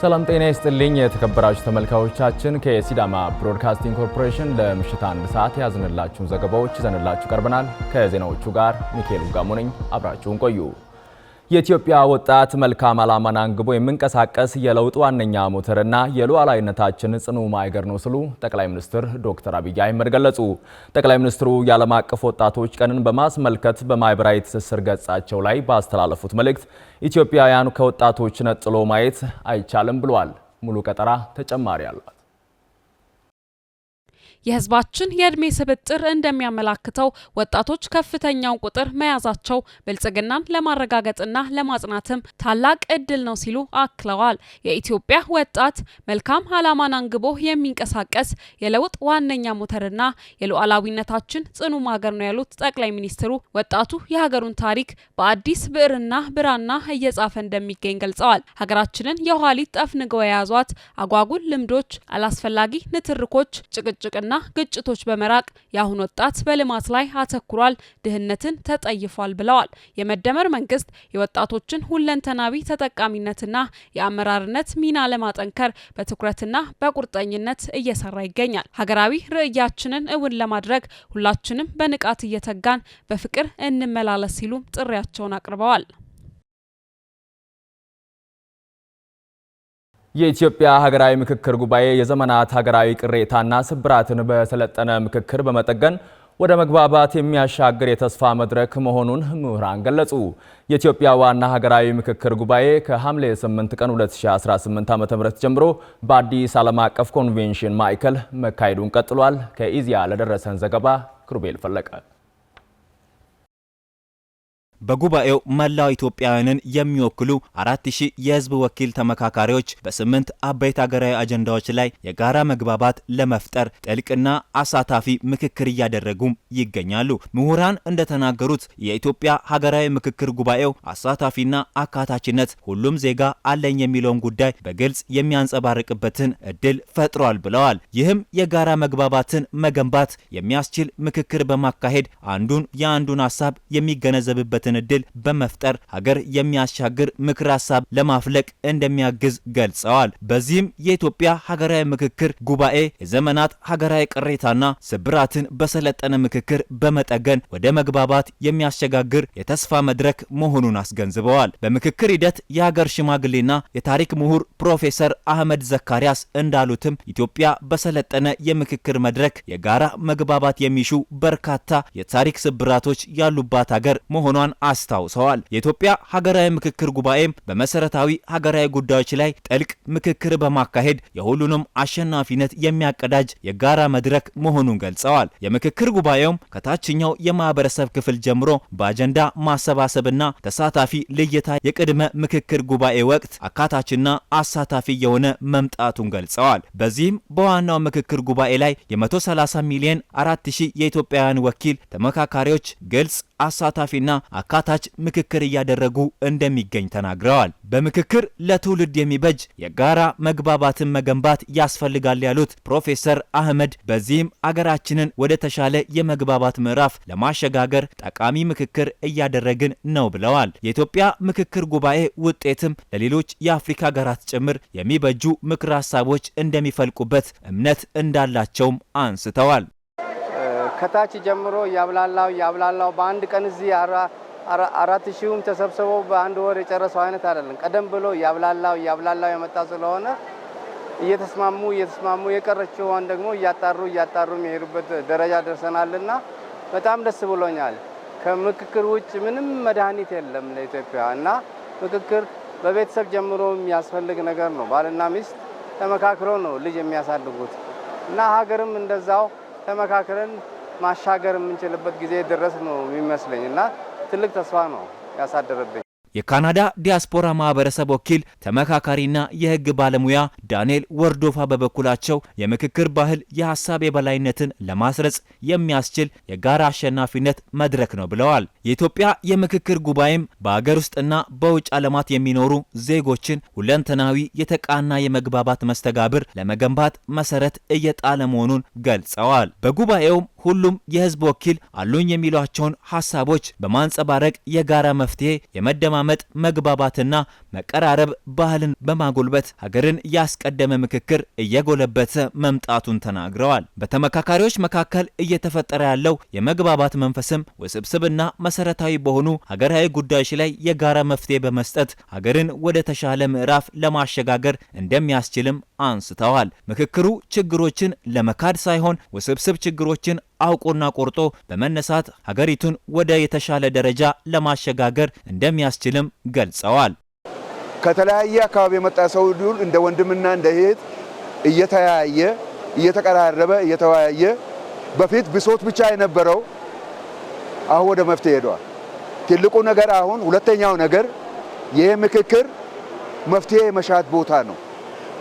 ሰላም ጤና ይስጥልኝ የተከበራችሁ ተመልካቾቻችን ከሲዳማ ብሮድካስቲንግ ኮርፖሬሽን ለምሽት 1 ሰዓት ያዝንላችሁን ዘገባዎች ይዘንላችሁ ቀርበናል። ከዜናዎቹ ጋር ሚካኤል ጋሞ ነኝ። አብራችሁን ቆዩ። የኢትዮጵያ ወጣት መልካም ዓላማን አንግቦ የሚንቀሳቀስ የለውጥ ዋነኛ ሞተርና የሉዓላዊነታችን ጽኑ ማዕገር ነው ሲሉ ጠቅላይ ሚኒስትር ዶክተር አብይ አህመድ ገለጹ። ጠቅላይ ሚኒስትሩ የዓለም አቀፍ ወጣቶች ቀንን በማስመልከት በማህበራዊ ትስስር ገጻቸው ላይ ባስተላለፉት መልእክት ኢትዮጵያውያን ከወጣቶች ነጥሎ ማየት አይቻልም ብለዋል። ሙሉ ቀጠራ ተጨማሪ አላት። የህዝባችን የእድሜ ስብጥር እንደሚያመላክተው ወጣቶች ከፍተኛውን ቁጥር መያዛቸው ብልጽግናን ለማረጋገጥና ለማጽናትም ታላቅ እድል ነው ሲሉ አክለዋል። የኢትዮጵያ ወጣት መልካም ዓላማን አንግቦ የሚንቀሳቀስ የለውጥ ዋነኛ ሞተርና የሉዓላዊነታችን ጽኑ ማዕገር ነው ያሉት ጠቅላይ ሚኒስትሩ ወጣቱ የሀገሩን ታሪክ በአዲስ ብዕርና ብራና እየጻፈ እንደሚገኝ ገልጸዋል። ሀገራችንን የኋሊት ጠፍንገው የያዟት አጓጉል ልምዶች፣ አላስፈላጊ ንትርኮች፣ ጭቅጭቅና ግጭቶች በመራቅ የአሁን ወጣት በልማት ላይ አተኩሯል፣ ድህነትን ተጠይፏል ብለዋል። የመደመር መንግስት የወጣቶችን ሁለንተናዊ ተጠቃሚነትና የአመራርነት ሚና ለማጠንከር በትኩረትና በቁርጠኝነት እየሰራ ይገኛል። ሀገራዊ ርዕያችንን እውን ለማድረግ ሁላችንም በንቃት እየተጋን በፍቅር እንመላለስ ሲሉ ጥሪያቸውን አቅርበዋል። የኢትዮጵያ ሀገራዊ ምክክር ጉባኤ የዘመናት ሀገራዊ ቅሬታና ስብራትን በሰለጠነ ምክክር በመጠገን ወደ መግባባት የሚያሻግር የተስፋ መድረክ መሆኑን ምሁራን ገለጹ። የኢትዮጵያ ዋና ሀገራዊ ምክክር ጉባኤ ከሐምሌ 8 ቀን 2018 ዓ.ም ጀምሮ በአዲስ ዓለም አቀፍ ኮንቬንሽን ማዕከል መካሄዱን ቀጥሏል። ከኢዚያ ለደረሰን ዘገባ ክሩቤል ፈለቀ። በጉባኤው መላው ኢትዮጵያውያንን የሚወክሉ 4000 የህዝብ ወኪል ተመካካሪዎች በ8 አበይት ሀገራዊ አጀንዳዎች ላይ የጋራ መግባባት ለመፍጠር ጥልቅና አሳታፊ ምክክር እያደረጉም ይገኛሉ። ምሁራን እንደተናገሩት የኢትዮጵያ ሀገራዊ ምክክር ጉባኤው አሳታፊና አካታችነት ሁሉም ዜጋ አለኝ የሚለውን ጉዳይ በግልጽ የሚያንጸባርቅበትን እድል ፈጥሯል ብለዋል። ይህም የጋራ መግባባትን መገንባት የሚያስችል ምክክር በማካሄድ አንዱን የአንዱን ሀሳብ የሚገነዘብበት እድል በመፍጠር ሀገር የሚያሻግር ምክር ሀሳብ ለማፍለቅ እንደሚያግዝ ገልጸዋል። በዚህም የኢትዮጵያ ሀገራዊ ምክክር ጉባኤ የዘመናት ሀገራዊ ቅሬታና ስብራትን በሰለጠነ ምክክር በመጠገን ወደ መግባባት የሚያሸጋግር የተስፋ መድረክ መሆኑን አስገንዝበዋል። በምክክር ሂደት የሀገር ሽማግሌና የታሪክ ምሁር ፕሮፌሰር አህመድ ዘካሪያስ እንዳሉትም ኢትዮጵያ በሰለጠነ የምክክር መድረክ የጋራ መግባባት የሚሹ በርካታ የታሪክ ስብራቶች ያሉባት ሀገር መሆኗን አስታውሰዋል። የኢትዮጵያ ሀገራዊ ምክክር ጉባኤም በመሰረታዊ ሀገራዊ ጉዳዮች ላይ ጥልቅ ምክክር በማካሄድ የሁሉንም አሸናፊነት የሚያቀዳጅ የጋራ መድረክ መሆኑን ገልጸዋል። የምክክር ጉባኤውም ከታችኛው የማህበረሰብ ክፍል ጀምሮ በአጀንዳ ማሰባሰብና ተሳታፊ ልየታ የቅድመ ምክክር ጉባኤ ወቅት አካታችና አሳታፊ የሆነ መምጣቱን ገልጸዋል። በዚህም በዋናው ምክክር ጉባኤ ላይ የ130 ሚሊዮን 4000 የኢትዮጵያውያን ወኪል ተመካካሪዎች ግልጽ አሳታፊና አካታች ምክክር እያደረጉ እንደሚገኝ ተናግረዋል። በምክክር ለትውልድ የሚበጅ የጋራ መግባባትን መገንባት ያስፈልጋል ያሉት ፕሮፌሰር አህመድ በዚህም አገራችንን ወደ ተሻለ የመግባባት ምዕራፍ ለማሸጋገር ጠቃሚ ምክክር እያደረግን ነው ብለዋል። የኢትዮጵያ ምክክር ጉባኤ ውጤትም ለሌሎች የአፍሪካ ሀገራት ጭምር የሚበጁ ምክር ሀሳቦች እንደሚፈልቁበት እምነት እንዳላቸውም አንስተዋል። ከታች ጀምሮ ያብላላው በአንድ ቀን እዚህ 4000ም ተሰብስበው በአንድ ወር የጨረሰው አይነት አይደለም። ቀደም ብሎ ያብላላው የመጣ ስለሆነ እየተስማሙ የቀረችውን ደግሞ እያጣሩ የሚሄዱበት ደረጃ ደርሰናልና በጣም ደስ ብሎኛል። ከምክክር ውጭ ምንም መድኃኒት የለም ለኢትዮጵያ እና ምክክር በቤተሰብ ጀምሮ የሚያስፈልግ ነገር ነው። ባልና ሚስት ተመካክረው ነው ልጅ የሚያሳድጉት እና ሀገርም እንደዛው ተመካክረን ማሻገር የምንችልበት ጊዜ ድረስ ነው የሚመስለኝና ትልቅ ተስፋ ነው ያሳደረብኝ። የካናዳ ዲያስፖራ ማህበረሰብ ወኪል ተመካካሪና የህግ ባለሙያ ዳንኤል ወርዶፋ በበኩላቸው የምክክር ባህል የሐሳብ የበላይነትን ለማስረጽ የሚያስችል የጋራ አሸናፊነት መድረክ ነው ብለዋል። የኢትዮጵያ የምክክር ጉባኤም በአገር ውስጥና በውጭ ዓለማት የሚኖሩ ዜጎችን ሁለንተናዊ የተቃና የመግባባት መስተጋብር ለመገንባት መሰረት እየጣለ መሆኑን ገልጸዋል። በጉባኤውም ሁሉም የህዝብ ወኪል አሉኝ የሚሏቸውን ሐሳቦች በማንጸባረቅ የጋራ መፍትሄ የመደማመጥ መግባባትና መቀራረብ ባህልን በማጎልበት ሀገርን ያስቀደመ ምክክር እየጎለበተ መምጣቱን ተናግረዋል። በተመካካሪዎች መካከል እየተፈጠረ ያለው የመግባባት መንፈስም ውስብስብና መሰረታዊ በሆኑ ሀገራዊ ጉዳዮች ላይ የጋራ መፍትሄ በመስጠት ሀገርን ወደ ተሻለ ምዕራፍ ለማሸጋገር እንደሚያስችልም አንስተዋል። ምክክሩ ችግሮችን ለመካድ ሳይሆን ውስብስብ ችግሮችን አውቆና ቆርጦ በመነሳት ሀገሪቱን ወደ የተሻለ ደረጃ ለማሸጋገር እንደሚያስችልም ገልጸዋል። ከተለያየ አካባቢ የመጣ ሰው ሁሉ እንደ ወንድምና እንደ እህት እየተያየ እየተቀራረበ እየተወያየ በፊት ብሶት ብቻ የነበረው አሁን ወደ መፍትሄ ሄዷል። ትልቁ ነገር አሁን ሁለተኛው ነገር ይሄ ምክክር መፍትሄ የመሻት ቦታ ነው።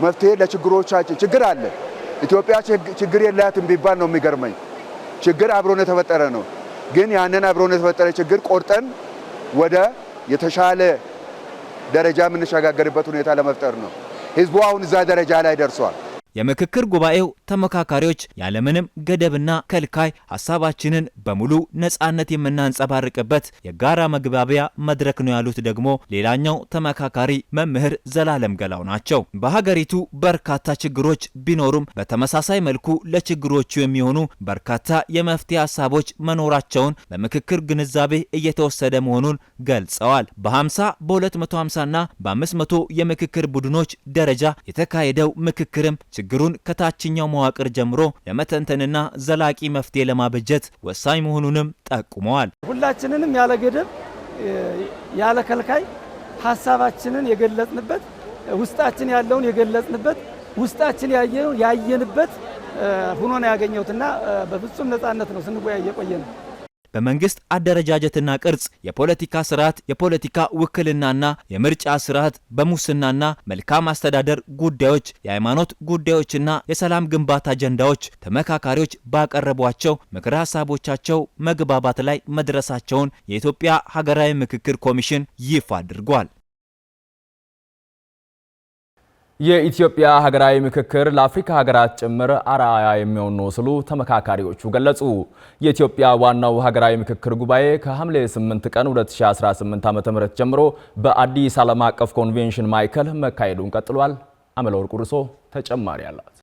መፍትሄ ለችግሮቻችን ችግር አለ። ኢትዮጵያ ችግር የላትም ቢባል ነው የሚገርመኝ። ችግር አብሮን የተፈጠረ ነው። ግን ያንን አብሮን የተፈጠረ ችግር ቆርጠን ወደ የተሻለ ደረጃ የምንሸጋገርበት ሁኔታ ለመፍጠር ነው። ህዝቡ አሁን እዛ ደረጃ ላይ ደርሷል። የምክክር ጉባኤው ተመካካሪዎች ያለምንም ገደብና ከልካይ ሐሳባችንን በሙሉ ነጻነት የምናንጸባርቅበት የጋራ መግባቢያ መድረክ ነው ያሉት ደግሞ ሌላኛው ተመካካሪ መምህር ዘላለም ገላው ናቸው። በሀገሪቱ በርካታ ችግሮች ቢኖሩም በተመሳሳይ መልኩ ለችግሮቹ የሚሆኑ በርካታ የመፍትሄ ሐሳቦች መኖራቸውን በምክክር ግንዛቤ እየተወሰደ መሆኑን ገልጸዋል። በ50 በ250ና በ500 የምክክር ቡድኖች ደረጃ የተካሄደው ምክክርም ችግሩን ከታችኛው መዋቅር ጀምሮ ለመተንተንና ዘላቂ መፍትሄ ለማበጀት ወሳኝ መሆኑንም ጠቁመዋል። ሁላችንንም ያለ ገደብ ያለ ከልካይ ሐሳባችንን የገለጽንበት ውስጣችን ያለውን የገለጽንበት ውስጣችን ያየንበት ሆኖ ነው ያገኘውትና በፍጹም ነጻነት ነው ስንወያይ የቆየነው። በመንግስት አደረጃጀትና ቅርጽ የፖለቲካ ስርዓት፣ የፖለቲካ ውክልናና የምርጫ ስርዓት፣ በሙስናና መልካም አስተዳደር ጉዳዮች፣ የሃይማኖት ጉዳዮችና የሰላም ግንባታ አጀንዳዎች ተመካካሪዎች ባቀረቧቸው ምክረ ሐሳቦቻቸው መግባባት ላይ መድረሳቸውን የኢትዮጵያ ሀገራዊ ምክክር ኮሚሽን ይፋ አድርጓል። የኢትዮጵያ ሀገራዊ ምክክር ለአፍሪካ ሀገራት ጭምር አርአያ የሚሆን ነው ሲሉ ተመካካሪዎቹ ገለጹ። የኢትዮጵያ ዋናው ሀገራዊ ምክክር ጉባኤ ከሐምሌ 8 ቀን 2018 ዓ.ም ጀምሮ በአዲስ ዓለም አቀፍ ኮንቬንሽን ማዕከል መካሄዱን ቀጥሏል። አመለወርቅ ቁርሶ ተጨማሪ አላት።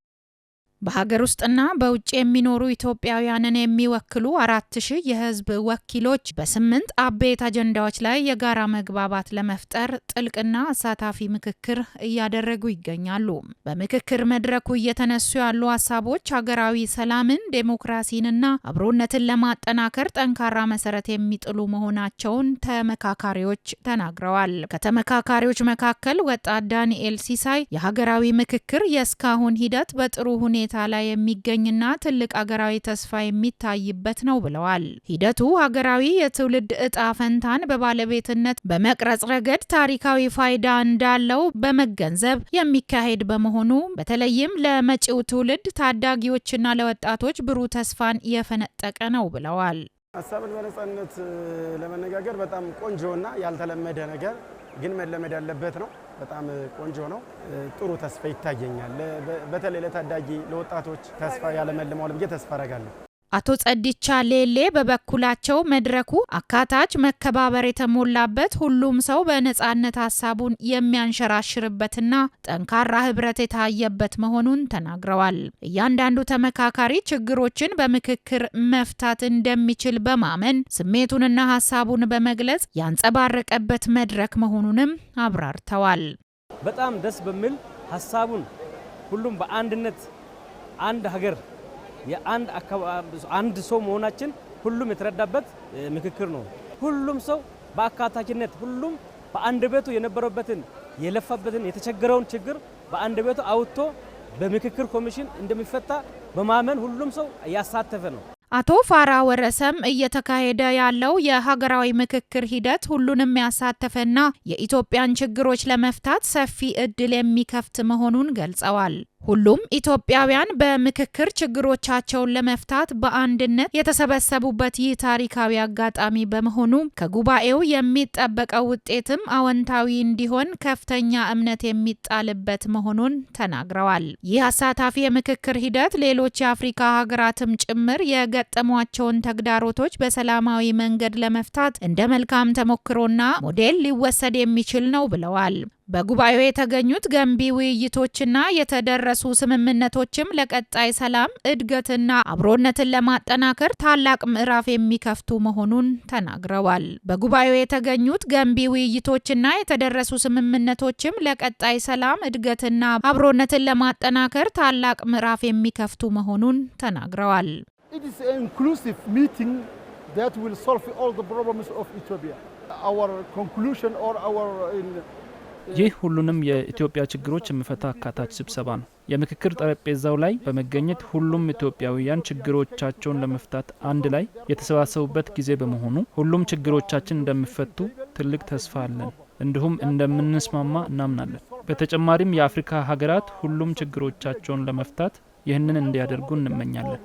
በሀገር ውስጥና በውጭ የሚኖሩ ኢትዮጵያውያንን የሚወክሉ 4000 የህዝብ ወኪሎች በ8 አበይት አጀንዳዎች ላይ የጋራ መግባባት ለመፍጠር ጥልቅና አሳታፊ ምክክር እያደረጉ ይገኛሉ። በምክክር መድረኩ እየተነሱ ያሉ ሀሳቦች ሀገራዊ ሰላምን፣ ዴሞክራሲንና አብሮነትን ለማጠናከር ጠንካራ መሰረት የሚጥሉ መሆናቸውን ተመካካሪዎች ተናግረዋል። ከተመካካሪዎች መካከል ወጣት ዳንኤል ሲሳይ የሀገራዊ ምክክር የእስካሁን ሂደት በጥሩ ሁኔታ ላይ የሚገኝና ትልቅ ሀገራዊ ተስፋ የሚታይበት ነው ብለዋል። ሂደቱ ሀገራዊ የትውልድ እጣ ፈንታን በባለቤትነት በመቅረጽ ረገድ ታሪካዊ ፋይዳ እንዳለው በመገንዘብ የሚካሄድ በመሆኑ በተለይም ለመጪው ትውልድ ታዳጊዎችና ለወጣቶች ብሩህ ተስፋን የፈነጠቀ ነው ብለዋል። ሀሳብን በነጻነት ለመነጋገር በጣም ቆንጆና ያልተለመደ ነገር ግን መለመድ ያለበት ነው። በጣም ቆንጆ ነው። ጥሩ ተስፋ ይታየኛል። በተለይ ለታዳጊ ለወጣቶች ተስፋ ያለመልማል ብዬ ተስፋ አደርጋለሁ። አቶ ጸዲቻ ሌሌ በበኩላቸው መድረኩ አካታች መከባበር የተሞላበት ሁሉም ሰው በነጻነት ሀሳቡን የሚያንሸራሽርበትና ጠንካራ ህብረት የታየበት መሆኑን ተናግረዋል። እያንዳንዱ ተመካካሪ ችግሮችን በምክክር መፍታት እንደሚችል በማመን ስሜቱንና ሀሳቡን በመግለጽ ያንጸባረቀበት መድረክ መሆኑንም አብራርተዋል። በጣም ደስ በሚል ሀሳቡን ሁሉም በአንድነት አንድ ሀገር አንድ ሰው መሆናችን ሁሉም የተረዳበት ምክክር ነው። ሁሉም ሰው በአካታችነት ሁሉም በአንድ ቤቱ የነበረበትን የለፋበትን የተቸገረውን ችግር በአንድ ቤቱ አውጥቶ በምክክር ኮሚሽን እንደሚፈታ በማመን ሁሉም ሰው ያሳተፈ ነው። አቶ ፋራ ወረሰም እየተካሄደ ያለው የሀገራዊ ምክክር ሂደት ሁሉንም ያሳተፈና የኢትዮጵያን ችግሮች ለመፍታት ሰፊ እድል የሚከፍት መሆኑን ገልጸዋል። ሁሉም ኢትዮጵያውያን በምክክር ችግሮቻቸውን ለመፍታት በአንድነት የተሰበሰቡበት ይህ ታሪካዊ አጋጣሚ በመሆኑ ከጉባኤው የሚጠበቀው ውጤትም አዎንታዊ እንዲሆን ከፍተኛ እምነት የሚጣልበት መሆኑን ተናግረዋል። ይህ አሳታፊ የምክክር ሂደት ሌሎች የአፍሪካ ሀገራትም ጭምር የገጠሟቸውን ተግዳሮቶች በሰላማዊ መንገድ ለመፍታት እንደ መልካም ተሞክሮና ሞዴል ሊወሰድ የሚችል ነው ብለዋል። በጉባኤው የተገኙት ገንቢ ውይይቶችና የተደረሱ ስምምነቶችም ለቀጣይ ሰላም፣ እድገትና አብሮነትን ለማጠናከር ታላቅ ምዕራፍ የሚከፍቱ መሆኑን ተናግረዋል። በጉባኤው የተገኙት ገንቢ ውይይቶችና የተደረሱ ስምምነቶችም ለቀጣይ ሰላም፣ እድገትና አብሮነትን ለማጠናከር ታላቅ ምዕራፍ የሚከፍቱ መሆኑን ተናግረዋል። It is an inclusive meeting that will solve all the problems of Ethiopia. Our conclusion or our ይህ ሁሉንም የኢትዮጵያ ችግሮች የሚፈታ አካታች ስብሰባ ነው። የምክክር ጠረጴዛው ላይ በመገኘት ሁሉም ኢትዮጵያውያን ችግሮቻቸውን ለመፍታት አንድ ላይ የተሰባሰቡበት ጊዜ በመሆኑ ሁሉም ችግሮቻችን እንደሚፈቱ ትልቅ ተስፋ አለን። እንዲሁም እንደምንስማማ እናምናለን። በተጨማሪም የአፍሪካ ሀገራት ሁሉም ችግሮቻቸውን ለመፍታት ይህንን እንዲያደርጉ እንመኛለን።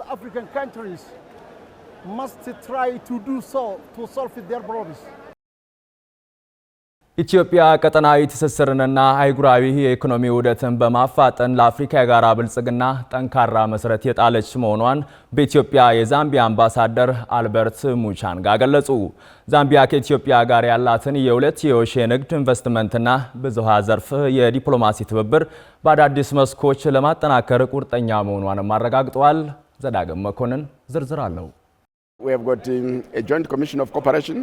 ኢትዮጵያ ቀጠናዊ ትስስርንና አህጉራዊ የኢኮኖሚ ውህደትን በማፋጠን ለአፍሪካ የጋራ ብልጽግና ጠንካራ መሰረት የጣለች መሆኗን በኢትዮጵያ የዛምቢያ አምባሳደር አልበርት ሙቻንጋ ገለጹ። ዛምቢያ ከኢትዮጵያ ጋር ያላትን የሁለትዮሽ የንግድ ኢንቨስትመንትና ብዝሃ ዘርፍ የዲፕሎማሲ ትብብር በአዳዲስ መስኮች ለማጠናከር ቁርጠኛ መሆኗንም አረጋግጠዋል። ዘዳግም መኮንን ዝርዝር አለው። We have got a joint commission of cooperation.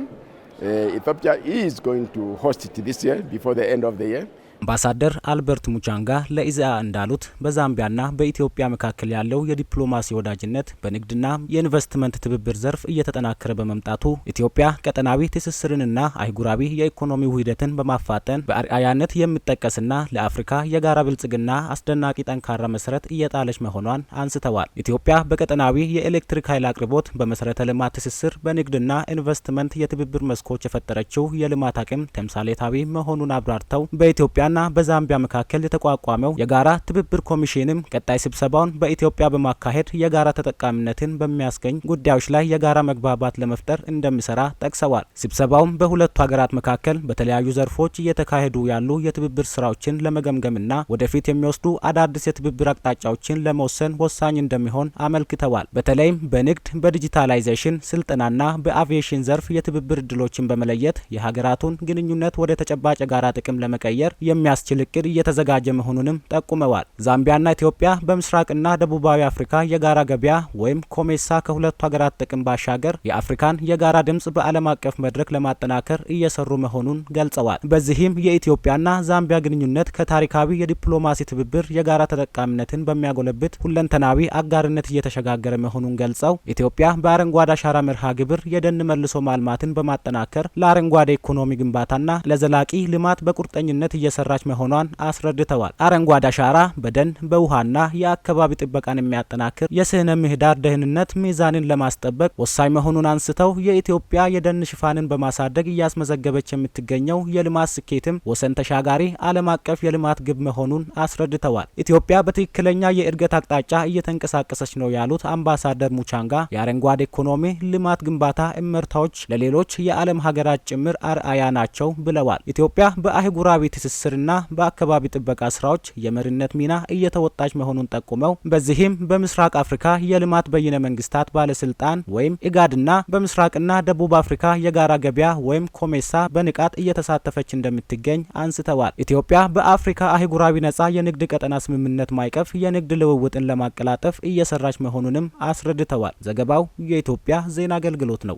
Ethiopia is going to host it this year before the end of the year. አምባሳደር አልበርት ሙቻንጋ ለኢዜአ እንዳሉት በዛምቢያና በኢትዮጵያ መካከል ያለው የዲፕሎማሲ ወዳጅነት በንግድና የኢንቨስትመንት ትብብር ዘርፍ እየተጠናከረ በመምጣቱ ኢትዮጵያ ቀጠናዊ ትስስርንና አህጉራዊ የኢኮኖሚ ውህደትን በማፋጠን በአርአያነት የምትጠቀስና ለአፍሪካ የጋራ ብልጽግና አስደናቂ ጠንካራ መሰረት እየጣለች መሆኗን አንስተዋል። ኢትዮጵያ በቀጠናዊ የኤሌክትሪክ ኃይል አቅርቦት፣ በመሰረተ ልማት ትስስር፣ በንግድና ኢንቨስትመንት የትብብር መስኮች የፈጠረችው የልማት አቅም ተምሳሌታዊ መሆኑን አብራርተው በኢትዮጵያ ና በዛምቢያ መካከል የተቋቋመው የጋራ ትብብር ኮሚሽንም ቀጣይ ስብሰባውን በኢትዮጵያ በማካሄድ የጋራ ተጠቃሚነትን በሚያስገኝ ጉዳዮች ላይ የጋራ መግባባት ለመፍጠር እንደሚሰራ ጠቅሰዋል። ስብሰባውም በሁለቱ ሀገራት መካከል በተለያዩ ዘርፎች እየተካሄዱ ያሉ የትብብር ስራዎችን ለመገምገምና ወደፊት የሚወስዱ አዳዲስ የትብብር አቅጣጫዎችን ለመወሰን ወሳኝ እንደሚሆን አመልክተዋል። በተለይም በንግድ፣ በዲጂታላይዜሽን፣ ስልጠናና በአቪዬሽን ዘርፍ የትብብር እድሎችን በመለየት የሀገራቱን ግንኙነት ወደ ተጨባጭ የጋራ ጥቅም ለመቀየር የሚያስችል እቅድ እየተዘጋጀ መሆኑንም ጠቁመዋል። ዛምቢያና ኢትዮጵያ በምስራቅና ደቡባዊ አፍሪካ የጋራ ገበያ ወይም ኮሜሳ ከሁለቱ ሀገራት ጥቅም ባሻገር የአፍሪካን የጋራ ድምጽ በዓለም አቀፍ መድረክ ለማጠናከር እየሰሩ መሆኑን ገልጸዋል። በዚህም የኢትዮጵያና ዛምቢያ ግንኙነት ከታሪካዊ የዲፕሎማሲ ትብብር የጋራ ተጠቃሚነትን በሚያጎለብት ሁለንተናዊ አጋርነት እየተሸጋገረ መሆኑን ገልጸው ኢትዮጵያ በአረንጓዴ አሻራ መርሃ ግብር የደን መልሶ ማልማትን በማጠናከር ለአረንጓዴ ኢኮኖሚ ግንባታና ለዘላቂ ልማት በቁርጠኝነት እየሰራች መሆኗን አስረድተዋል። አረንጓዴ አሻራ በደን በውሃና የአካባቢ ጥበቃን የሚያጠናክር የስነ ምህዳር ደህንነት ሚዛንን ለማስጠበቅ ወሳኝ መሆኑን አንስተው የኢትዮጵያ የደን ሽፋንን በማሳደግ እያስመዘገበች የምትገኘው የልማት ስኬትም ወሰን ተሻጋሪ ዓለም አቀፍ የልማት ግብ መሆኑን አስረድተዋል። ኢትዮጵያ በትክክለኛ የእድገት አቅጣጫ እየተንቀሳቀሰች ነው ያሉት አምባሳደር ሙቻንጋ የአረንጓዴ ኢኮኖሚ ልማት ግንባታ እመርታዎች ለሌሎች የዓለም ሀገራት ጭምር አርአያ ናቸው ብለዋል። ኢትዮጵያ በአህጉራዊ ትስስርና በአካባቢ ጥበቃ ስራዎች የመሪነት ሚና እየተወጣች መሆኑን ጠቁመው በዚህም በምስራቅ አፍሪካ የልማት በይነ መንግስታት ባለስልጣን ወይም ኢጋድና በምስራቅና ደቡብ አፍሪካ የጋራ ገበያ ወይም ኮሜሳ በንቃት እየተሳተፈች እንደምትገኝ አንስተዋል። ኢትዮጵያ በአፍሪካ አህጉራዊ ነጻ የንግድ ቀጠና ስምምነት ማዕቀፍ የንግድ ልውውጥን ለማቀላጠፍ እየሰራች መሆኑንም አስረድተዋል። ዘገባው የኢትዮጵያ ዜና አገልግሎት ነው።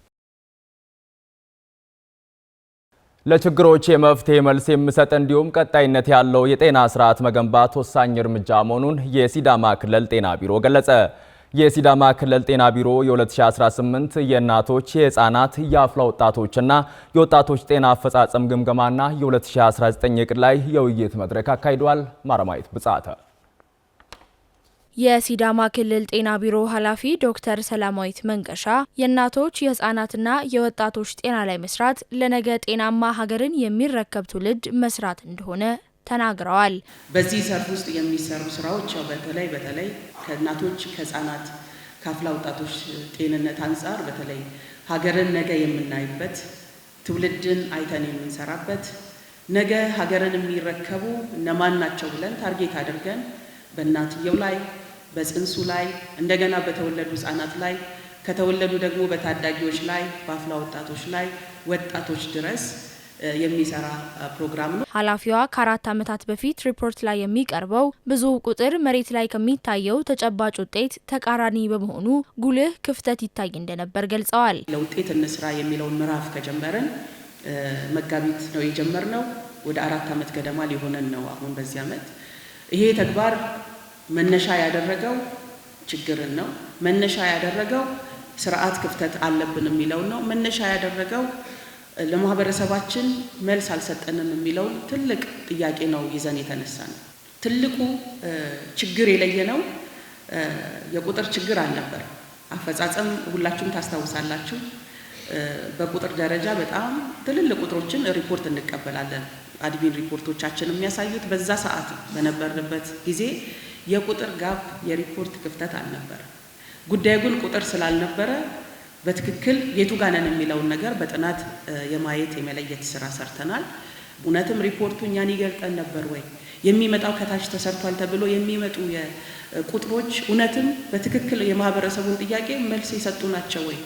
ለችግሮች የመፍትሄ መልስ የሚሰጥ እንዲሁም ቀጣይነት ያለው የጤና ስርዓት መገንባት ወሳኝ እርምጃ መሆኑን የሲዳማ ክልል ጤና ቢሮ ገለጸ። የሲዳማ ክልል ጤና ቢሮ የ2018 የእናቶች፣ የህፃናት፣ የአፍላ ወጣቶችና የወጣቶች ጤና አፈጻጸም ግምገማና የ2019 እቅድ ላይ የውይይት መድረክ አካሂዷል። ማረማየት ብጻተ የሲዳማ ክልል ጤና ቢሮ ኃላፊ ዶክተር ሰላማዊት መንገሻ የእናቶች የህፃናትና የወጣቶች ጤና ላይ መስራት ለነገ ጤናማ ሀገርን የሚረከብ ትውልድ መስራት እንደሆነ ተናግረዋል። በዚህ ዘርፍ ውስጥ የሚሰሩ ስራዎች በተለይ ከእናቶች ከህፃናት ከአፍላ ወጣቶች ጤንነት አንጻር በተለይ ሀገርን ነገ የምናይበት ትውልድን አይተን የምንሰራበት ነገ ሀገርን የሚረከቡ እነማን ናቸው ብለን ታርጌት አድርገን በእናትየው ላይ በጽንሱ ላይ እንደገና በተወለዱ ህፃናት ላይ ከተወለዱ ደግሞ በታዳጊዎች ላይ በአፍላ ወጣቶች ላይ ወጣቶች ድረስ የሚሰራ ፕሮግራም ነው። ኃላፊዋ ከ4 ዓመታት በፊት ሪፖርት ላይ የሚቀርበው ብዙ ቁጥር መሬት ላይ ከሚታየው ተጨባጭ ውጤት ተቃራኒ በመሆኑ ጉልህ ክፍተት ይታይ እንደነበር ገልጸዋል። ለውጤት እንስራ የሚለውን ምዕራፍ ከጀመረን መጋቢት ነው የጀመርነው። ወደ 4 ዓመት ገደማ ሊሆነን ነው አሁን በዚህ ዓመት። ይሄ ተግባር መነሻ ያደረገው ችግርን ነው። መነሻ ያደረገው ስርዓት ክፍተት አለብን የሚለው ነው። መነሻ ያደረገው ለማህበረሰባችን መልስ አልሰጠንም የሚለው ትልቅ ጥያቄ ነው ይዘን የተነሳ ነው። ትልቁ ችግር የለየነው የቁጥር ችግር አልነበር። አፈጻጸም ሁላችሁም ታስታውሳላችሁ። በቁጥር ደረጃ በጣም ትልልቅ ቁጥሮችን ሪፖርት እንቀበላለን። አድሚን ሪፖርቶቻችን የሚያሳዩት በዛ ሰዓት በነበርንበት ጊዜ የቁጥር ጋፕ የሪፖርት ክፍተት አልነበረ። ጉዳዩ ግን ቁጥር ስላልነበረ በትክክል የቱ ጋር ነን የሚለውን ነገር በጥናት የማየት የመለየት ስራ ሰርተናል። እውነትም ሪፖርቱ እኛን ይገልጠን ነበር ወይ? የሚመጣው ከታች ተሰርቷል ተብሎ የሚመጡ ቁጥሮች እውነትም በትክክል የማህበረሰቡን ጥያቄ መልስ የሰጡ ናቸው ወይ?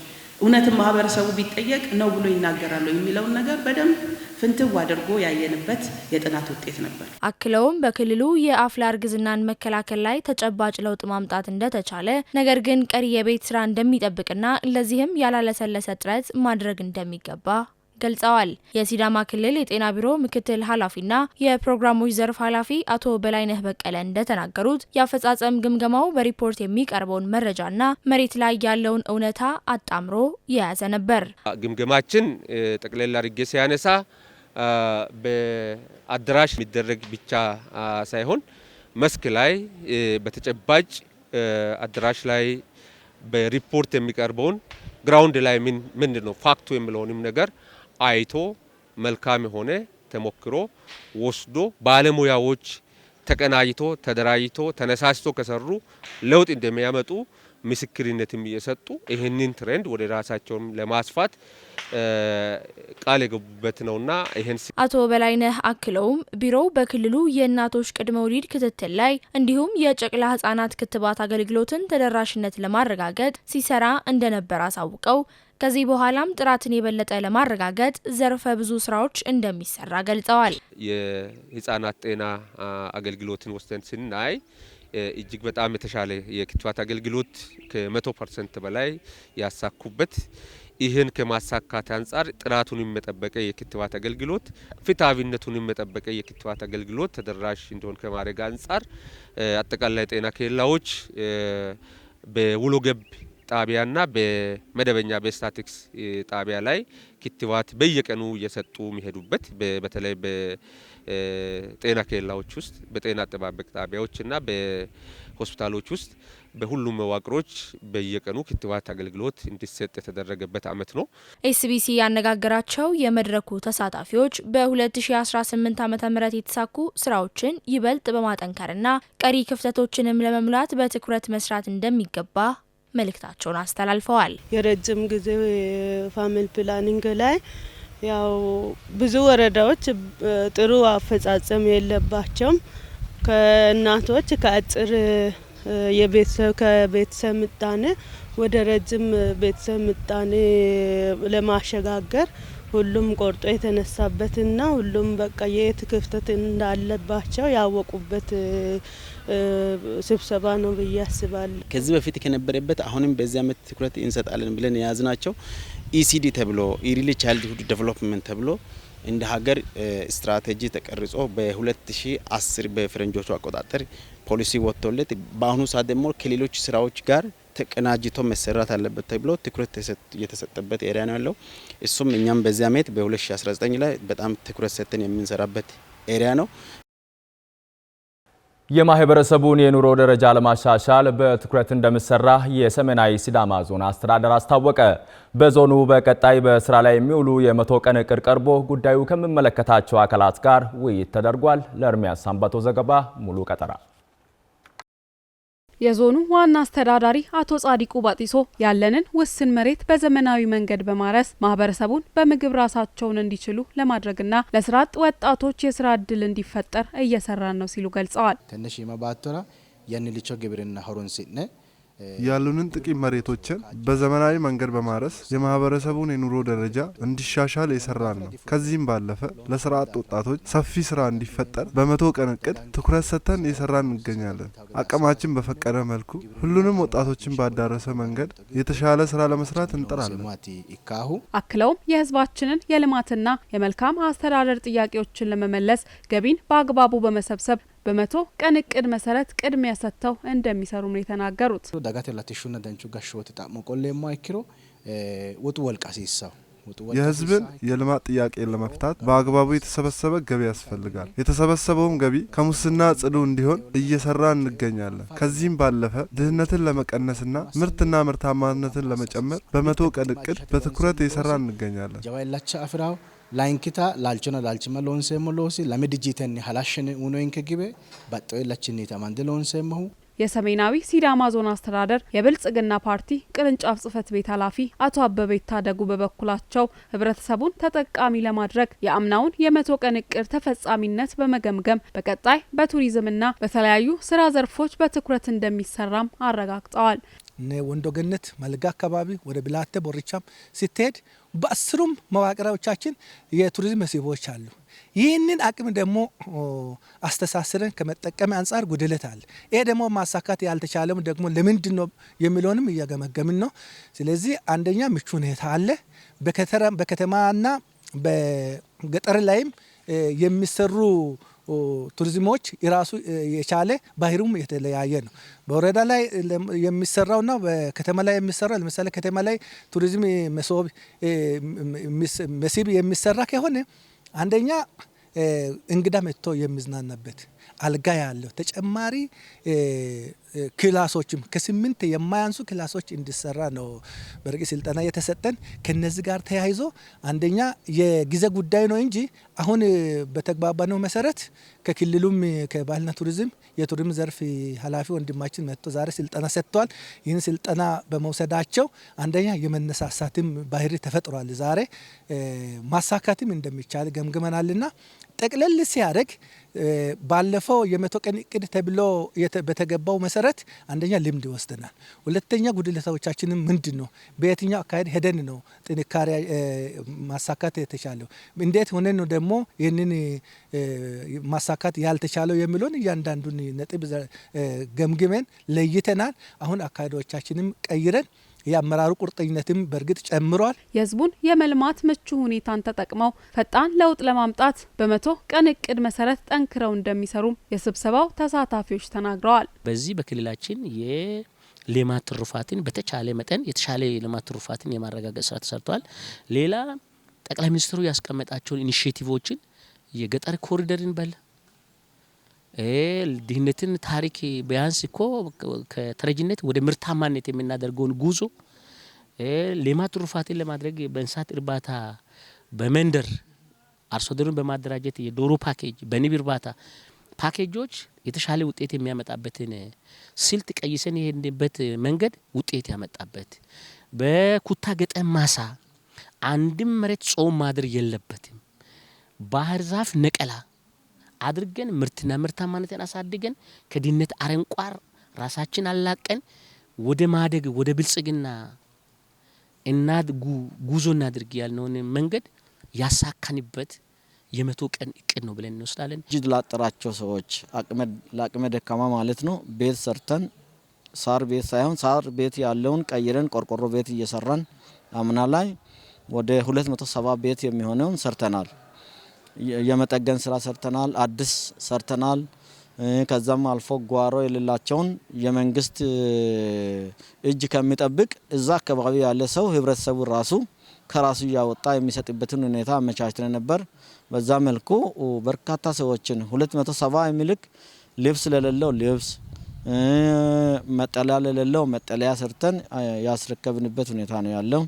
እውነትም ማህበረሰቡ ቢጠየቅ ነው ብሎ ይናገራሉ የሚለውን ነገር በደንብ ፍንትው አድርጎ ያየንበት የጥናት ውጤት ነበር። አክለውም በክልሉ የአፍላ እርግዝናን መከላከል ላይ ተጨባጭ ለውጥ ማምጣት እንደተቻለ፣ ነገር ግን ቀሪ የቤት ስራ እንደሚጠብቅና ለዚህም ያላለሰለሰ ጥረት ማድረግ እንደሚገባ ገልጸዋል። የሲዳማ ክልል የጤና ቢሮ ምክትል ኃላፊና የፕሮግራሞች ዘርፍ ኃላፊ አቶ በላይነህ በቀለ እንደተናገሩት የአፈጻጸም ግምገማው በሪፖርት የሚቀርበውን መረጃና መሬት ላይ ያለውን እውነታ አጣምሮ የያዘ ነበር። ግምገማችን ጠቅላላ አድርጌ ሲያነሳ በአድራሽ የሚደረግ ብቻ ሳይሆን መስክ ላይ በተጨባጭ አድራሽ ላይ በሪፖርት የሚቀርበውን ግራውንድ ላይ ምንድነው ፋክቱ የሚለውንም ነገር አይቶ መልካም የሆነ ተሞክሮ ወስዶ ባለሙያዎች ተቀናጅቶ ተደራጅቶ ተነሳስቶ ከሰሩ ለውጥ እንደሚያመጡ ምስክርነትም እየሰጡ ይህንን ትሬንድ ወደ ራሳቸውም ለማስፋት ቃል የገቡበት ነውና ይሄን አቶ በላይነህ አክለውም ቢሮው በክልሉ የእናቶች ቅድመ ወሊድ ክትትል ላይ እንዲሁም የጨቅላ ህጻናት ክትባት አገልግሎትን ተደራሽነት ለማረጋገጥ ሲሰራ እንደነበር አሳውቀው ከዚህ በኋላም ጥራትን የበለጠ ለማረጋገጥ ዘርፈ ብዙ ስራዎች እንደሚሰራ ገልጸዋል። የህጻናት ጤና አገልግሎትን ወስደን ስናይ እጅግ በጣም የተሻለ የክትባት አገልግሎት ከ100% በላይ ያሳኩበት ይህን ከማሳካት አንጻር ጥራቱን የሚጠበቀ የክትባት አገልግሎት ፍትሃዊነቱን የሚጠበቀ የክትባት አገልግሎት ተደራሽ እንዲሆን ከማድረግ አንጻር አጠቃላይ ጤና ኬላዎች በውሎ ገብ ጣቢያና በመደበኛ በስታቲክስ ጣቢያ ላይ ክትባት በየቀኑ እየሰጡ የሚሄዱበት በተለይ በጤና ኬላዎች ውስጥ በጤና አጠባበቅ ጣቢያዎችና በሆስፒታሎች ውስጥ በሁሉም መዋቅሮች በየቀኑ ክትባት አገልግሎት እንዲሰጥ የተደረገበት ዓመት ነው። ኤስቢሲ ያነጋገራቸው የመድረኩ ተሳታፊዎች በ2018 ዓ.ም የተሳኩ ስራዎችን ይበልጥ በማጠንከርና ቀሪ ክፍተቶችንም ለመሙላት በትኩረት መስራት እንደሚገባ መልእክታቸውን አስተላልፈዋል። የረጅም ጊዜ ፋሚሊ ፕላኒንግ ላይ ያው ብዙ ወረዳዎች ጥሩ አፈጻጸም የለባቸውም። ከእናቶች ከአጭር ከቤተሰብ ምጣኔ ወደ ረጅም ቤተሰብ ምጣኔ ለማሸጋገር ሁሉም ቆርጦ የተነሳበትና ሁሉም በቃ የት ክፍተት እንዳለባቸው ያወቁበት ስብሰባ ነው ብዬ አስባለሁ። ከዚህ በፊት ከነበረበት አሁንም በዚህ ዓመት ትኩረት እንሰጣለን ብለን የያዝናቸው ኢሲዲ ተብሎ ኢርሊ ቻይልድሁድ ዴቨሎፕመንት ተብሎ እንደ ሀገር ስትራቴጂ ተቀርጾ በ2010 በፈረንጆቹ አቆጣጠር ፖሊሲ ወጥቶለት በአሁኑ ሰዓት ደግሞ ከሌሎች ስራዎች ጋር ተቀናጅቶ መሰራት አለበት ተብሎ ትኩረት የተሰጠበት ኤሪያ ነው ያለው። እሱም እኛም በዚህ ዓመት በ2019 ላይ በጣም ትኩረት ሰጥተን የምንሰራበት ኤሪያ ነው። የማህበረሰቡን የኑሮ ደረጃ ለማሻሻል በትኩረት እንደሚሰራ የሰሜናዊ ሲዳማ ዞን አስተዳደር አስታወቀ። በዞኑ በቀጣይ በስራ ላይ የሚውሉ የ100 ቀን እቅድ ቀርቦ ጉዳዩ ከሚመለከታቸው አካላት ጋር ውይይት ተደርጓል። ለእርሚያስ ሳምባቶ ዘገባ ሙሉ ቀጠራ። የዞኑ ዋና አስተዳዳሪ አቶ ጻዲቁ ባጢሶ ያለንን ውስን መሬት በዘመናዊ መንገድ በማረስ ማህበረሰቡን በምግብ ራሳቸውን እንዲችሉ ለማድረግና ለስራ አጥ ወጣቶች የስራ እድል እንዲፈጠር እየሰራን ነው ሲሉ ገልጸዋል። ተነሽ ማባቶራ ያንልቾ ግብርና ሆሮንሲነ ያሉንን ጥቂት መሬቶችን በዘመናዊ መንገድ በማረስ የማህበረሰቡን የኑሮ ደረጃ እንዲሻሻል የሰራን ነው። ከዚህም ባለፈ ለስራ አጥ ወጣቶች ሰፊ ስራ እንዲፈጠር በ100 ቀን እቅድ ትኩረት ሰጥተን እየሰራን እንገኛለን። አቅማችን በፈቀደ መልኩ ሁሉንም ወጣቶችን ባዳረሰ መንገድ የተሻለ ስራ ለመስራት እንጥራለን። አክለውም የህዝባችንን የልማትና የመልካም አስተዳደር ጥያቄዎችን ለመመለስ ገቢን በአግባቡ በመሰብሰብ በ100 ቀን እቅድ መሰረት ቅድሚያ ሰጥተው እንደሚሰሩ ነው የተናገሩት። ዳጋት ለተሹና ደንቹ ጋሽወት ታሞቆሌ ማይክሮ ወጡ ወልቃሲሳው የህዝብን የልማት ጥያቄን ለመፍታት በአግባቡ የተሰበሰበ ገቢ ያስፈልጋል። የተሰበሰበውም ገቢ ከሙስና ጽዱ እንዲሆን እየሰራ እንገኛለን። ከዚህም ባለፈ ድህነትን ለመቀነስና ምርትና ምርታማነትን ለመጨመር በ100 ቀን እቅድ በትኩረት እየሰራ እንገኛለን። ጀዋይላቻ አፍራው ላይንኪታ ላልቾና ላልችማ ሎንሴ ሞሎሲ ለሜዲጂተን ሀላሽን ኡኖይን ከግቤ ባጠው ለችኒ ተማንደ ሎንሴ መሁ የሰሜናዊ ሲዳማ ዞን አስተዳደር የብልጽግና ፓርቲ ቅርንጫፍ ጽህፈት ቤት ኃላፊ አቶ አበበ ታደጉ በበኩላቸው ህብረተሰቡን ተጠቃሚ ለማድረግ የአምናውን የ100 ቀን እቅድ ተፈጻሚነት በመገምገም በቀጣይ በቱሪዝምና በተለያዩ ስራ ዘርፎች በትኩረት እንደሚሰራም አረጋግጠዋል። ወንዶ ገነት መልጋ አካባቢ ወደ ብላቴ ቦርቻም ሲትሄድ በአስሩም መዋቅሮቻችን የቱሪዝም መስህቦች አሉ። ይህንን አቅም ደግሞ አስተሳስረን ከመጠቀም አንጻር ጉድለት አለ። ይሄ ደግሞ ማሳካት ያልተቻለም ደግሞ ለምንድን ነው የሚለውንም እያገመገምን ነው። ስለዚህ አንደኛ ምቹ ሁኔታ አለ። በከተማና በገጠር ላይም የሚሰሩ ቱሪዝሞች የራሱ የቻለ ባህሩም የተለያየ ነው። በወረዳ ላይ የሚሰራውና በከተማ ላይ የሚሰራው ለምሳሌ ከተማ ላይ ቱሪዝም መስህብ የሚሰራ ከሆነ አንደኛ እንግዳ መጥቶ የሚዝናናበት አልጋ ያለው ተጨማሪ ክላሶችም ከ8 የማያንሱ ክላሶች እንዲሰራ ነው በርቂ ስልጠና የተሰጠን። ከነዚህ ጋር ተያይዞ አንደኛ የጊዜ ጉዳይ ነው እንጂ አሁን በተግባባነው መሰረት ከክልሉም ከባህልና ቱሪዝም የቱሪዝም ዘርፍ ኃላፊ ወንድማችን መጥቶ ዛሬ ስልጠና ሰጥቷል። ይህን ስልጠና በመውሰዳቸው አንደኛ የመነሳሳትም ባህሪ ተፈጥሯል። ዛሬ ማሳካትም እንደሚቻል ገምግመናልና ጠቅለል ሲያደርግ ባለፈው የ100 ቀን እቅድ ተብሎ በተገባው መሰረት አንደኛ ልምድ ወስደናል። ሁለተኛ ጉድለቶቻችንን ምንድነው በየትኛው አካሄድ ሄደን ነው ጥንካሬ ማሳካት የተቻለው እንዴት ሆነን ነው ደግሞ ይህንን ማሳካት ያልተቻለው የሚለውን እያንዳንዱን ነጥብ ገምግመን ለይተናል። አሁን አካሄዶቻችንም ቀይረን የአመራሩ ቁርጠኝነትም በእርግጥ ጨምሯል። የህዝቡን የመልማት ምቹ ሁኔታን ተጠቅመው ፈጣን ለውጥ ለማምጣት በ100 ቀን እቅድ መሰረት ጠንክረው እንደሚሰሩም የስብሰባው ተሳታፊዎች ተናግረዋል። በዚህ በክልላችን የልማት ትሩፋትን በተቻለ መጠን የተሻለ የልማት ትሩፋትን የማረጋገጥ ስራ ተሰርቷል። ሌላ ጠቅላይ ሚኒስትሩ ያስቀመጣቸውን ኢኒሼቲቮችን የገጠር ኮሪደርን በል ድህነትን ታሪክ ቢያንስ እኮ ከተረጅነት ወደ ምርታማነት የምናደርገውን ጉዞ ልማት ትሩፋትን ለማድረግ በእንስሳት እርባታ በመንደር አርሶ አደሩን በማደራጀት የዶሮ ፓኬጅ በንብ እርባታ ፓኬጆች የተሻለ ውጤት የሚያመጣበትን ስልት ቀይሰን የሄድንበት መንገድ ውጤት ያመጣበት በኩታ ገጠም ማሳ አንድም መሬት ጾም ማድር የለበትም። ባህር ዛፍ ነቀላ አድርገን ምርትና ምርታማነትን አሳድገን ከድህነት አረንቋር ራሳችን አላቀን ወደ ማደግ ወደ ብልጽግና ጉዞ እናድርግ ያልነውን መንገድ ያሳካንበት የ100 ቀን እቅድ ነው ብለን እንወስዳለን። እጅግ ላጠራቸው ሰዎች ለአቅመ ደካማ ማለት ነው ቤት ሰርተን ሳር ቤት ሳይሆን ሳር ቤት ያለውን ቀይረን ቆርቆሮ ቤት እየሰራን አምና ላይ ወደ 270 ቤት የሚሆነውን ሰርተናል። የመጠገን ስራ ሰርተናል። አዲስ ሰርተናል። ከዛም አልፎ ጓሮ የሌላቸውን የመንግስት እጅ ከሚጠብቅ እዛ አካባቢ ያለ ሰው ህብረተሰቡ ራሱ ከራሱ ያወጣ የሚሰጥበትን ሁኔታ አመቻችተን ነበር። በዛ መልኩ በርካታ ሰዎችን 270 የሚልክ ልብስ ለሌለው ልብስ መጠለያ ለሌለው መጠለያ ሰርተን ያስረከብንበት ሁኔታ ነው ያለው።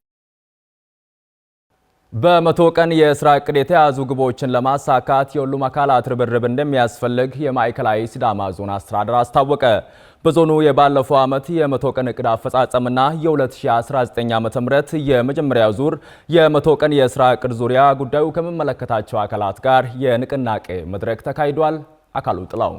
በመቶ ቀን የስራ እቅድ የተያዙ ግቦችን ለማሳካት የሁሉም አካላት ርብርብ እንደሚያስፈልግ የማዕከላዊ ሲዳማ ዞን አስተዳደር አስታወቀ። በዞኑ የባለፈው ዓመት የመቶ ቀን እቅድ አፈጻጸምና የ2019 ዓ.ም የመጀመሪያው ዙር የመቶ ቀን የስራ እቅድ ዙሪያ ጉዳዩ ከሚመለከታቸው አካላት ጋር የንቅናቄ መድረክ ተካሂዷል። አካሉ ጥላው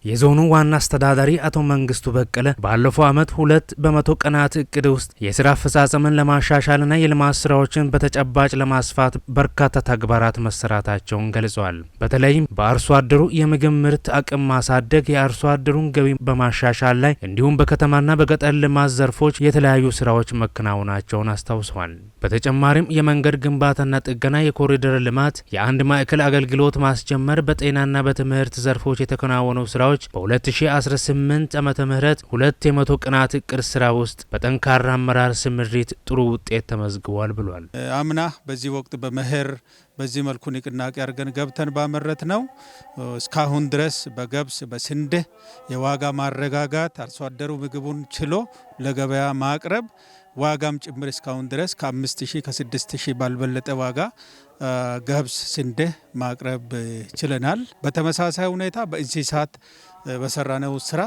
የዞኑ ዋና አስተዳዳሪ አቶ መንግስቱ በቀለ ባለፈው ዓመት 2 በመቶ ቀናት እቅድ ውስጥ የስራ አፈጻጸምን ለማሻሻልና የልማት ስራዎችን በተጨባጭ ለማስፋት በርካታ ተግባራት መሰራታቸውን ገልጸዋል። በተለይም በአርሶ አደሩ የምግብ ምርት አቅም ማሳደግ፣ የአርሶ አደሩን ገቢ በማሻሻል ላይ እንዲሁም በከተማና በገጠር ልማት ዘርፎች የተለያዩ ስራዎች መከናወናቸውን አስታውሰዋል። በተጨማሪም የመንገድ ግንባታና ጥገና፣ የኮሪደር ልማት፣ የአንድ ማዕከል አገልግሎት ማስጀመር፣ በጤናና በትምህርት ዘርፎች የተከናወኑ ስራዎች በ2018 ዓመተ ምህረት 2 የመቶ ቀናት እቅድ ስራ ውስጥ በጠንካራ አመራር ስምሪት ጥሩ ውጤት ተመዝግቧል ብሏል። አምና በዚህ ወቅት በመኸር በዚህ መልኩ ንቅናቄ አድርገን ገብተን ባመረት ነው እስካሁን ድረስ በገብስ በስንዴ የዋጋ ማረጋጋት አርሶ አደሩ ምግቡን ችሎ ለገበያ ማቅረብ ዋጋም ጭምር እስካሁን ድረስ ከ5000 ከ6000 ባልበለጠ ዋጋ ገብስ ስንዴ ማቅረብ ችለናል። በተመሳሳይ ሁኔታ በእንስሳት በሰራነው ስራ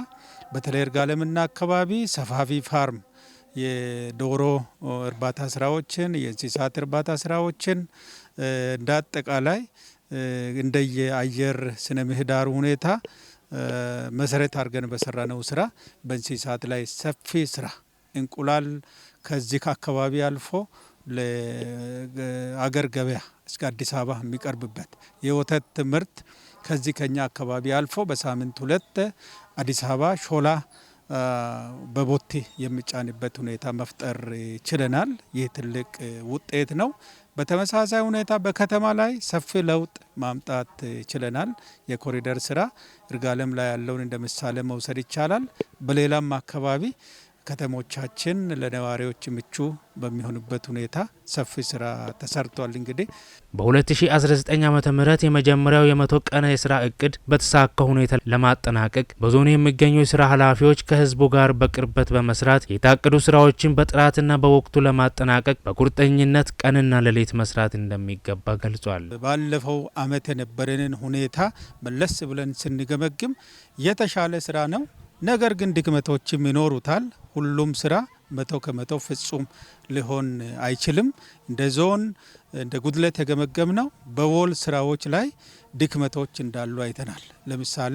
በተለይ ይርጋለምና አካባቢ ሰፋፊ ፋርም የዶሮ እርባታ ስራዎችን የእንስሳት እርባታ ስራዎችን እንደ አጠቃላይ እንደየ አየር ስነ ምህዳሩ ሁኔታ መሰረት አድርገን በሰራነው ስራ በእንስሳት ላይ ሰፊ ስራ እንቁላል ከዚህ አካባቢ አልፎ ለአገር ገበያ እስከ አዲስ አበባ የሚቀርብበት የወተት ምርት ከዚህ ከኛ አካባቢ አልፎ በሳምንት 2 አዲስ አበባ ሾላ በቦቴ የሚጫንበት ሁኔታ መፍጠር ችለናል። ይህ ትልቅ ውጤት ነው። በተመሳሳይ ሁኔታ በከተማ ላይ ሰፊ ለውጥ ማምጣት ችለናል። የኮሪደር ስራ ይርጋለም ላይ ያለውን እንደ ምሳሌ መውሰድ ይቻላል። በሌላም አካባቢ ከተሞቻችን ለነዋሪዎች ምቹ በሚሆኑበት ሁኔታ ሰፊ ስራ ተሰርቷል። እንግዲህ በ2019 ዓመተ ምህረት የመጀመሪያው የመቶ ቀን የስራ እቅድ በተሳካ ሁኔታ ለማጠናቀቅ በዞኑ የሚገኙ የስራ ኃላፊዎች ከህዝቡ ጋር በቅርበት በመስራት የታቀዱ ስራዎችን በጥራትና በወቅቱ ለማጠናቀቅ በቁርጠኝነት ቀንና ሌሊት መስራት እንደሚገባ ገልጿል። ባለፈው ዓመት የነበረንን ሁኔታ መለስ ብለን ስንገመግም የተሻለ ስራ ነው። ነገር ግን ድክመቶችም ይኖሩታል። ሁሉም ስራ 100% ፍጹም ሊሆን አይችልም። እንደ ዞን እንደ ጉድለት የገመገም ነው። በወል ስራዎች ላይ ድክመቶች እንዳሉ አይተናል። ለምሳሌ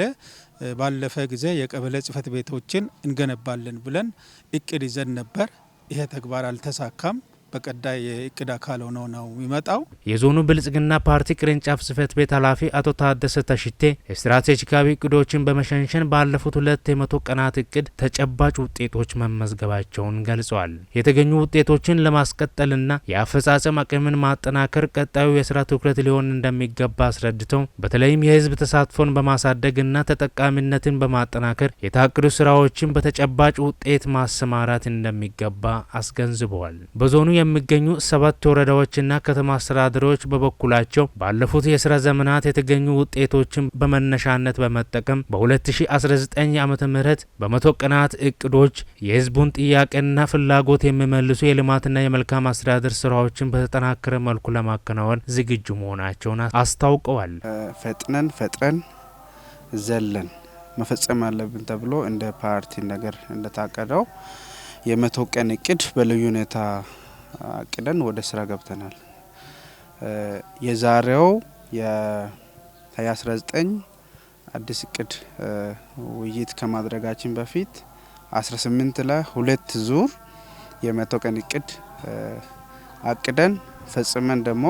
ባለፈ ጊዜ የቀበሌ ጽህፈት ቤቶችን እንገነባለን ብለን እቅድ ይዘን ነበር። ይሄ ተግባር አልተሳካም። በቀጣይ የእቅድ አካል ሆኖ ነው የሚመጣው። የዞኑ ብልጽግና ፓርቲ ቅርንጫፍ ጽህፈት ቤት ኃላፊ አቶ ታደሰ ተሽቴ ስትራቴጂካዊ እቅዶችን በመሸንሸን ባለፉት 2 የመቶ ቀናት እቅድ ተጨባጭ ውጤቶች መመዝገባቸውን ገልጸዋል። የተገኙ ውጤቶችን ለማስቀጠልና የአፈጻጸም አቅምን ማጠናከር ቀጣዩ የስራ ትኩረት ሊሆን እንደሚገባ አስረድተው በተለይም የህዝብ ተሳትፎን በማሳደግና ተጠቃሚነትን በማጠናከር የታቀዱ ስራዎችን በተጨባጭ ውጤት ማሰማራት እንደሚገባ አስገንዝበዋል። በዞኑ የሚገኙ 7 ወረዳዎችና ከተማ አስተዳደሮች በበኩላቸው ባለፉት የስራ ዘመናት የተገኙ ውጤቶችን በመነሻነት በመጠቀም በ2019 ዓመተ ምህረት በመቶ ቀናት እቅዶች የህዝቡን ጥያቄና ፍላጎት የሚመልሱ የልማትና የመልካም አስተዳደር ስራዎችን በተጠናከረ መልኩ ለማከናወን ዝግጁ መሆናቸውን አስታውቀዋል። ፈጥረን ዘለን መፈጸም አለብን ተብሎ እንደ ፓርቲ ነገር እንደታቀደው የመቶ ቀን እቅድ በልዩ ሁኔታ አቅደን ወደ ስራ ገብተናል። የዛሬው የ2019 አዲስ እቅድ ውይይት ከማድረጋችን በፊት 18 ላይ 2 ዙር የመቶ ቀን እቅድ አቅደን ፈጽመን ደግሞ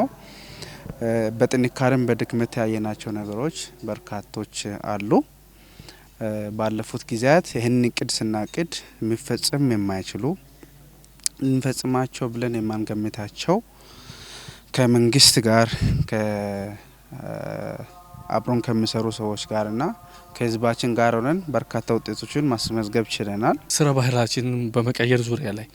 በጥንካሬም በድክመት ያየናቸው ነገሮች በርካቶች አሉ። ባለፉት ጊዜያት ይህን እቅድ ስናቅድ የሚፈጽም የማይችሉ እንፈጽማቸው ብለን የማንገምታቸው ከመንግስት ጋር አብሮን ከሚሰሩ ሰዎች ጋርና ከህዝባችን ጋር ሆነን በርካታ ውጤቶችን ማስመዝገብ ችለናል። ስራ ባህላችንን በመቀየር ዙሪያ ላይ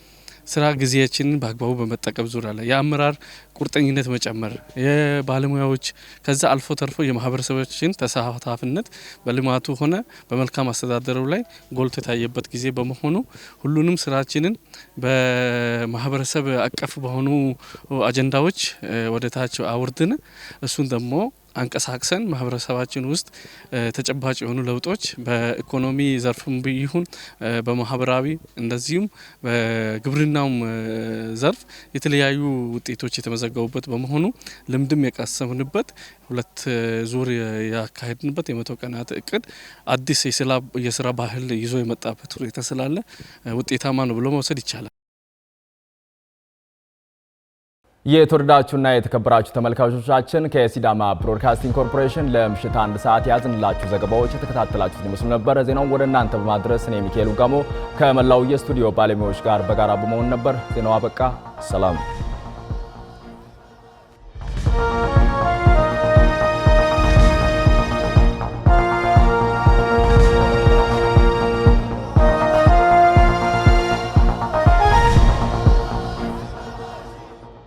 ስራ ጊዜያችንን በአግባቡ በመጠቀም ዙሪያ ላይ የአመራር ቁርጠኝነት መጨመር፣ የባለሙያዎች ከዛ አልፎ ተርፎ የማህበረሰቦችን ተሳታፊነት በልማቱ ሆነ በመልካም አስተዳደሩ ላይ ጎልቶ የታየበት ጊዜ በመሆኑ ሁሉንም ስራችንን በማህበረሰብ አቀፍ በሆኑ አጀንዳዎች ወደ ታች አውርድን እሱን ደግሞ አንቀሳቅሰን ማህበረሰባችን ውስጥ ተጨባጭ የሆኑ ለውጦች በኢኮኖሚ ዘርፍም ይሁን በማህበራዊ እንደዚሁም በግብርናውም ዘርፍ የተለያዩ ውጤቶች የተመዘገቡበት በመሆኑ ልምድም የቀሰምንበት 2 ዙር ያካሄድንበት የ100 ቀናት እቅድ አዲስ የስራ ባህል ይዞ የመጣበት ሁኔታ ስላለ ውጤታማ ነው ብሎ መውሰድ ይቻላል። የተወደዳችሁና የተከበራችሁ ተመልካቾቻችን ከሲዳማ ብሮድካስቲንግ ኮርፖሬሽን ለምሽት 1 ሰዓት ያዝንላችሁ ዘገባዎች የተከታተላችሁት ይመስሉ ነበር። ዜናውን ወደ እናንተ በማድረስ እኔ ሚካኤል ጋሞ ከመላው የስቱዲዮ ባለሙያዎች ጋር በጋራ በመሆን ነበር። ዜናው አበቃ። ሰላም።